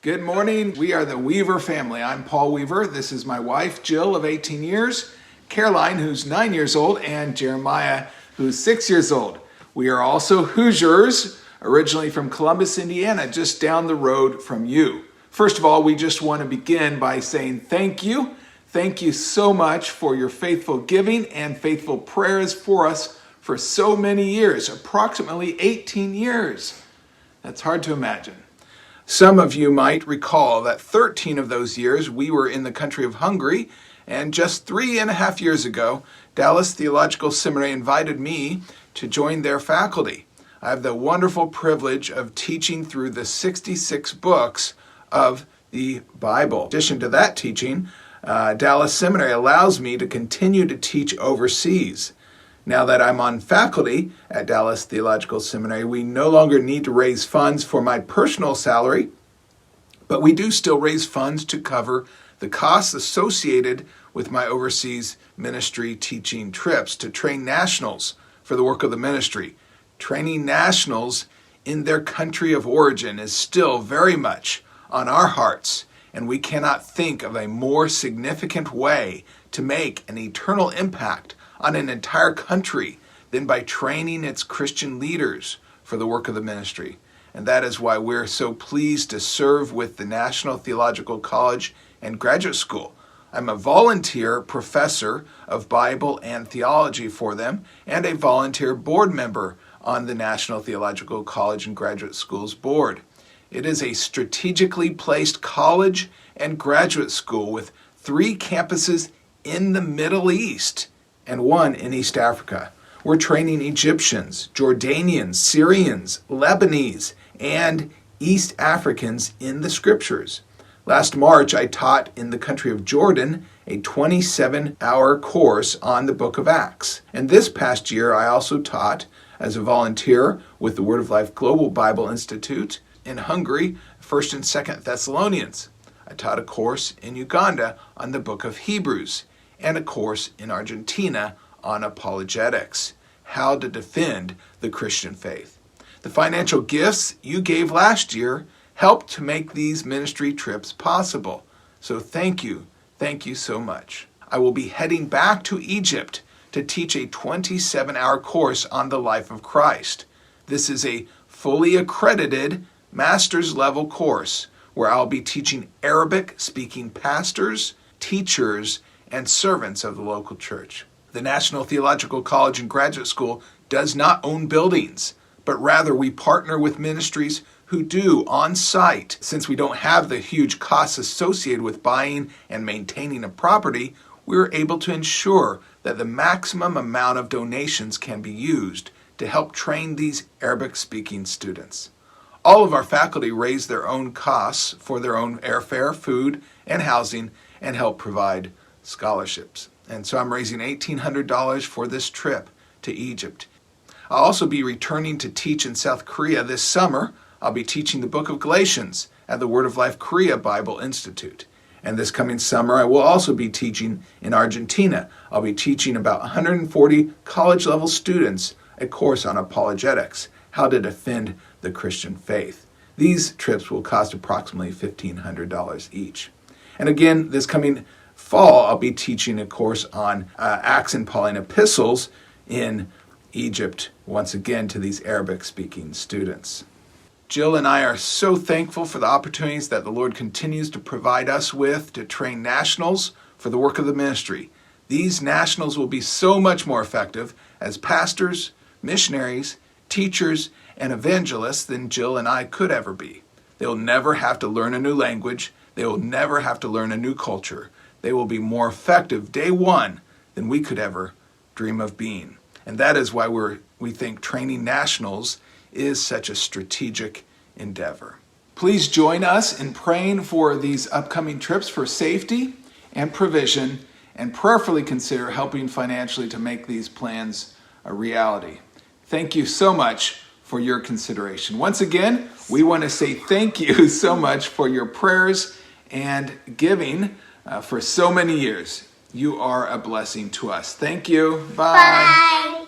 Good morning. We are the Weaver family. I'm Paul Weaver. This is my wife, Jill, of 18 years, Caroline, who's 9 years old, and Jeremiah, who's 6 years old. We are also Hoosiers, originally from Columbus, Indiana, just down the road from you. First of all, we just want to begin by saying thank you. Thank you so much for your faithful giving and faithful prayers for us for so many years, approximately 18 years. That's hard to imagine. Some of you might recall that 13 of those years we were in the country of Hungary, and just 3.5 years ago, Dallas Theological Seminary invited me to join their faculty. I have the wonderful privilege of teaching through the 66 books of the Bible. In addition to that teaching, Dallas Seminary allows me to continue to teach overseas. Now that I'm on faculty at Dallas Theological Seminary, we no longer need to raise funds for my personal salary, but we do still raise funds to cover the costs associated with my overseas ministry teaching trips to train nationals for the work of the ministry. Training nationals in their country of origin is still very much on our hearts, and we cannot think of a more significant way to make an eternal impact on an entire country than by training its Christian leaders for the work of the ministry. And that is why we're so pleased to serve with the National Theological College and Graduate School. I'm a volunteer professor of Bible and theology for them and a volunteer board member on the National Theological College and Graduate School's board. It is a strategically placed college and graduate school with 3 campuses in the Middle East and 1 in East Africa. We're training Egyptians, Jordanians, Syrians, Lebanese, and East Africans in the Scriptures. Last March, I taught in the country of Jordan a 27-hour course on the book of Acts. And this past year, I also taught as a volunteer with the Word of Life Global Bible Institute in Hungary, 1st and 2nd Thessalonians. I taught a course in Uganda on the book of Hebrews, and a course in Argentina on apologetics, how to defend the Christian faith. The financial gifts you gave last year helped to make these ministry trips possible. So thank you so much. I will be heading back to Egypt to teach a 27-hour course on the life of Christ. This is a fully accredited master's level course where I'll be teaching Arabic-speaking pastors, teachers, and servants of the local church. The National Theological College and Graduate School does not own buildings, but rather we partner with ministries who do on site. Since we don't have the huge costs associated with buying and maintaining a property, we're able to ensure that the maximum amount of donations can be used to help train these Arabic-speaking students. All of our faculty raise their own costs for their own airfare, food, and housing, and help provide scholarships. And so I'm raising $1,800 for this trip to Egypt. I'll also be returning to teach in South Korea this summer. I'll be teaching the book of Galatians at the Word of Life Korea Bible Institute. And this coming summer, I will also be teaching in Argentina. I'll be teaching about 140 college-level students a course on apologetics, how to defend the Christian faith. These trips will cost approximately $1,500 each. And again, this coming fall, I'll be teaching a course on Acts and Pauline epistles in Egypt, once again to these Arabic-speaking students. Jill and I are so thankful for the opportunities that the Lord continues to provide us with to train nationals for the work of the ministry. These nationals will be so much more effective as pastors, missionaries, teachers, and evangelists than Jill and I could ever be. They'll never have to learn a new language. They will never have to learn a new culture. They will be more effective day one than we could ever dream of being. And that is why we think training nationals is such a strategic endeavor. Please join us in praying for these upcoming trips for safety and provision, and prayerfully consider helping financially to make these plans a reality. Thank you so much for your consideration. Once again, we want to say thank you so much for your prayers and giving for so many years. You are a blessing to us. Thank you. Bye. Bye.